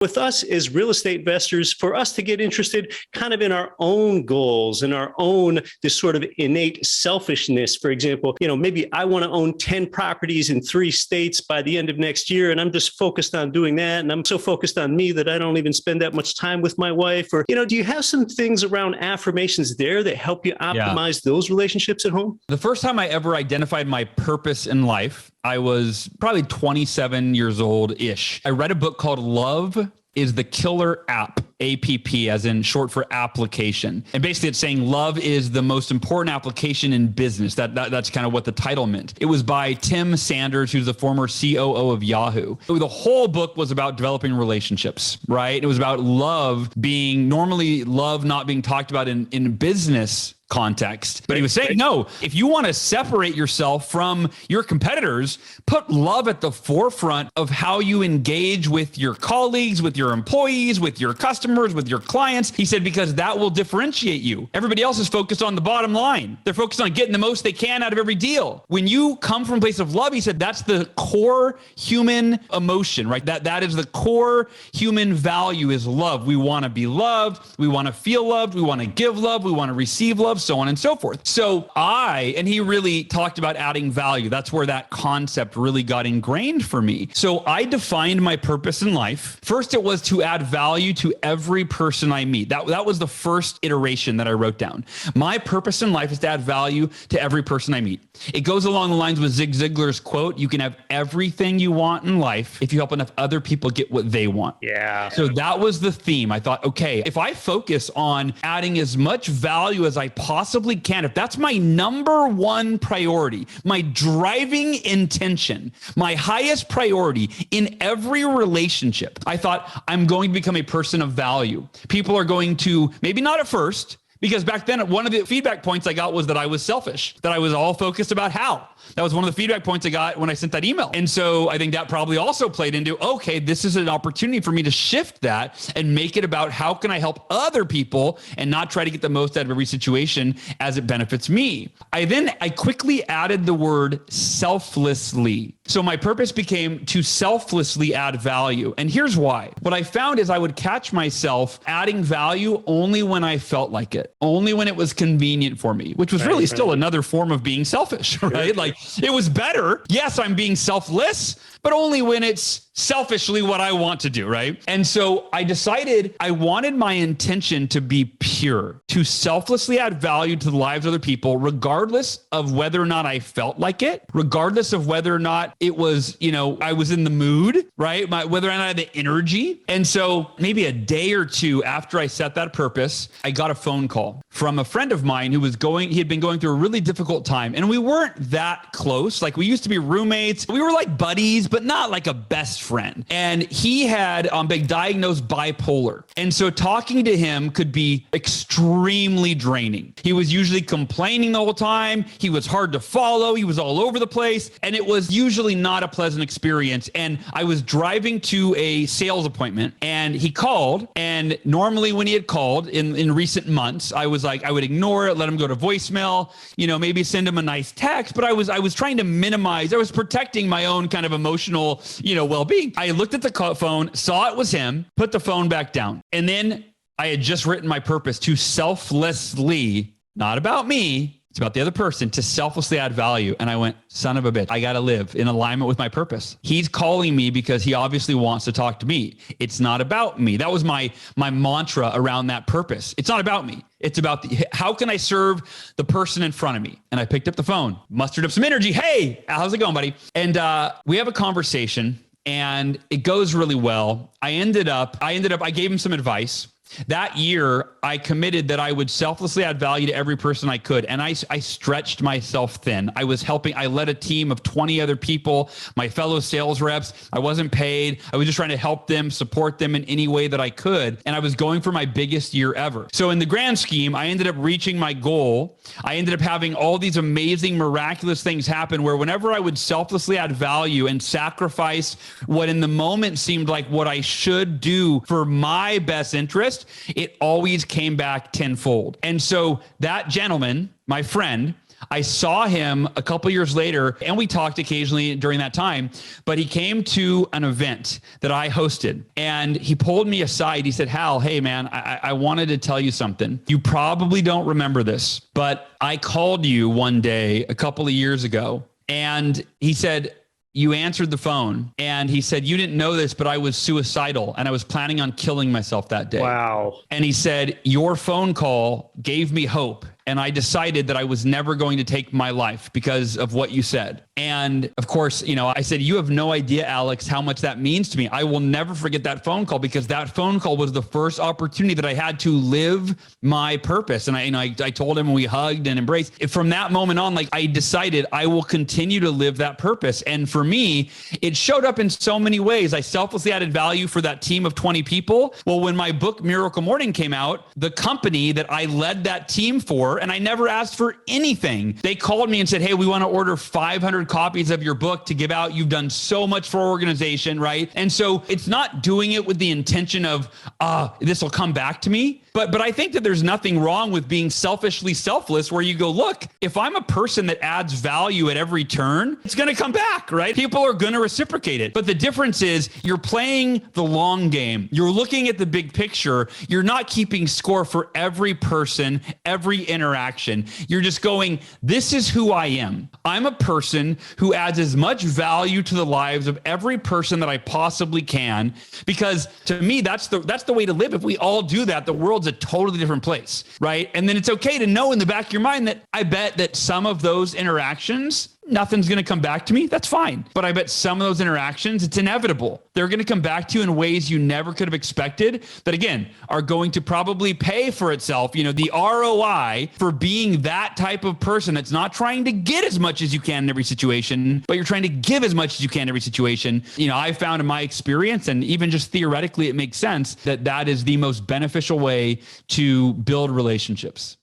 With us as real estate investors, for us to get interested kind of in our own goals and our own, this sort of innate selfishness. For example, maybe I want to own 10 properties in 3 states by the end of next year. And I'm just focused on doing that. And I'm so focused on me that I don't even spend that much time with my wife. Or, do you have some things around affirmations there that help you optimize those relationships at home? The first time I ever identified my purpose in life, I was probably 27 years old-ish. I read a book called Love is the Killer App, APP, as in short for application. And basically it's saying love is the most important application in business. That's kind of what the title meant. It was by Tim Sanders, who's the former COO of Yahoo. The whole book was about developing relationships, right? It was about love not being talked about in business context. But he was saying, no, if you want to separate yourself from your competitors, put love at the forefront of how you engage with your colleagues, with your employees, with your customers, with your clients. He said, because that will differentiate you. Everybody else is focused on the bottom line. They're focused on getting the most they can out of every deal. When you come from a place of love, he said, that's the core human emotion, right? That is the core human value is love. We want to be loved. We want to feel loved. We want to give love. We want to receive love, so on and so forth. So and he really talked about adding value. That's where that concept really got ingrained for me. So I defined my purpose in life. First, it was to add value to every person I meet. That was the first iteration that I wrote down. My purpose in life is to add value to every person I meet. It goes along the lines with Zig Ziglar's quote, you can have everything you want in life if you help enough other people get what they want. Yeah. So that was the theme. I thought, okay, if I focus on adding as much value as I possibly can, if that's my number one priority, my driving intention, my highest priority in every relationship, I thought I'm going to become a person of value. People are going to, maybe not at first, because back then, one of the feedback points I got was that I was selfish, that I was all focused about Hal. That was one of the feedback points I got when I sent that email. And so I think that probably also played into, okay, this is an opportunity for me to shift that and make it about how can I help other people and not try to get the most out of every situation as it benefits me. I quickly added the word selflessly. So my purpose became to selflessly add value. And here's why. What I found is I would catch myself adding value only when I felt like it, only when it was convenient for me, which was really still another form of being selfish, right? Like it was better. Yes, I'm being selfless, but only when it's selfishly what I want to do, right? And so I decided I wanted my intention to be pure, to selflessly add value to the lives of other people, regardless of whether or not I felt like it, regardless of whether or not it was, I was in the mood, right? Whether or not I had the energy. And so maybe a day or two after I set that purpose, I got a phone call from a friend of mine who he had been going through a really difficult time. And we weren't that close. Like we used to be roommates. We were like buddies, but not like a best friend. And he had been diagnosed bipolar. And so talking to him could be extremely draining. He was usually complaining the whole time. He was hard to follow. He was all over the place. And it was usually not a pleasant experience. And I was driving to a sales appointment and he called. And normally when he had called in recent months, I would ignore it, let him go to voicemail, maybe send him a nice text. But I was trying to minimize, I was protecting my own kind of emotional, well-being. I looked at the phone, saw it was him, put the phone back down. And then I had just written my purpose to selflessly, not about me, it's about the other person, to selflessly add value. And I went, son of a bitch, I got to live in alignment with my purpose. He's calling me because he obviously wants to talk to me. It's not about me. That was my mantra around that purpose. It's not about me. It's about how can I serve the person in front of me? And I picked up the phone, mustered up some energy. Hey, how's it going, buddy? And we have a conversation and it goes really well. I gave him some advice. That year, I committed that I would selflessly add value to every person I could. And I stretched myself thin. I led a team of 20 other people, my fellow sales reps. I wasn't paid. I was just trying to help them, support them in any way that I could. And I was going for my biggest year ever. So in the grand scheme, I ended up reaching my goal. I ended up having all these amazing, miraculous things happen where whenever I would selflessly add value and sacrifice what in the moment seemed like what I should do for my best interest, it always came back tenfold. And so that gentleman, my friend, I saw him a couple years later, and we talked occasionally during that time, but he came to an event that I hosted, and he pulled me aside. He said, Hal, hey man, I wanted to tell you something. You probably don't remember this, but I called you one day a couple of years ago, and he said, you answered the phone, and he said, you didn't know this, but I was suicidal and I was planning on killing myself that day. Wow. And he said, your phone call gave me hope. And I decided that I was never going to take my life because of what you said. And of course, I said, you have no idea, Alex, how much that means to me. I will never forget that phone call, because that phone call was the first opportunity that I had to live my purpose. And I told him, and we hugged and embraced. From that moment on, I decided I will continue to live that purpose. And for me, it showed up in so many ways. I selflessly added value for that team of 20 people. Well, when my book, Miracle Morning, came out, the company that I led that team for, and I never asked for anything, they called me and said, hey, we want to order 500 copies of your book to give out. You've done so much for our organization, right? And so it's not doing it with the intention of, this will come back to me. But I think that there's nothing wrong with being selfishly selfless, where you go, look, if I'm a person that adds value at every turn, it's going to come back, right? People are going to reciprocate it. But the difference is you're playing the long game. You're looking at the big picture. You're not keeping score for every person, every interaction. You're just going, this is who I am. I'm a person who adds as much value to the lives of every person that I possibly can, because to me, that's the way to live. If we all do that, the world's a totally different place, right? And then it's okay to know in the back of your mind that I bet that some of those interactions, nothing's going to come back to me. That's fine. But I bet some of those interactions, it's inevitable. They're going to come back to you in ways you never could have expected, that again, are going to probably pay for itself. The ROI for being that type of person that's not trying to get as much as you can in every situation, but you're trying to give as much as you can in every situation. I found in my experience, and even just theoretically, it makes sense that that is the most beneficial way to build relationships.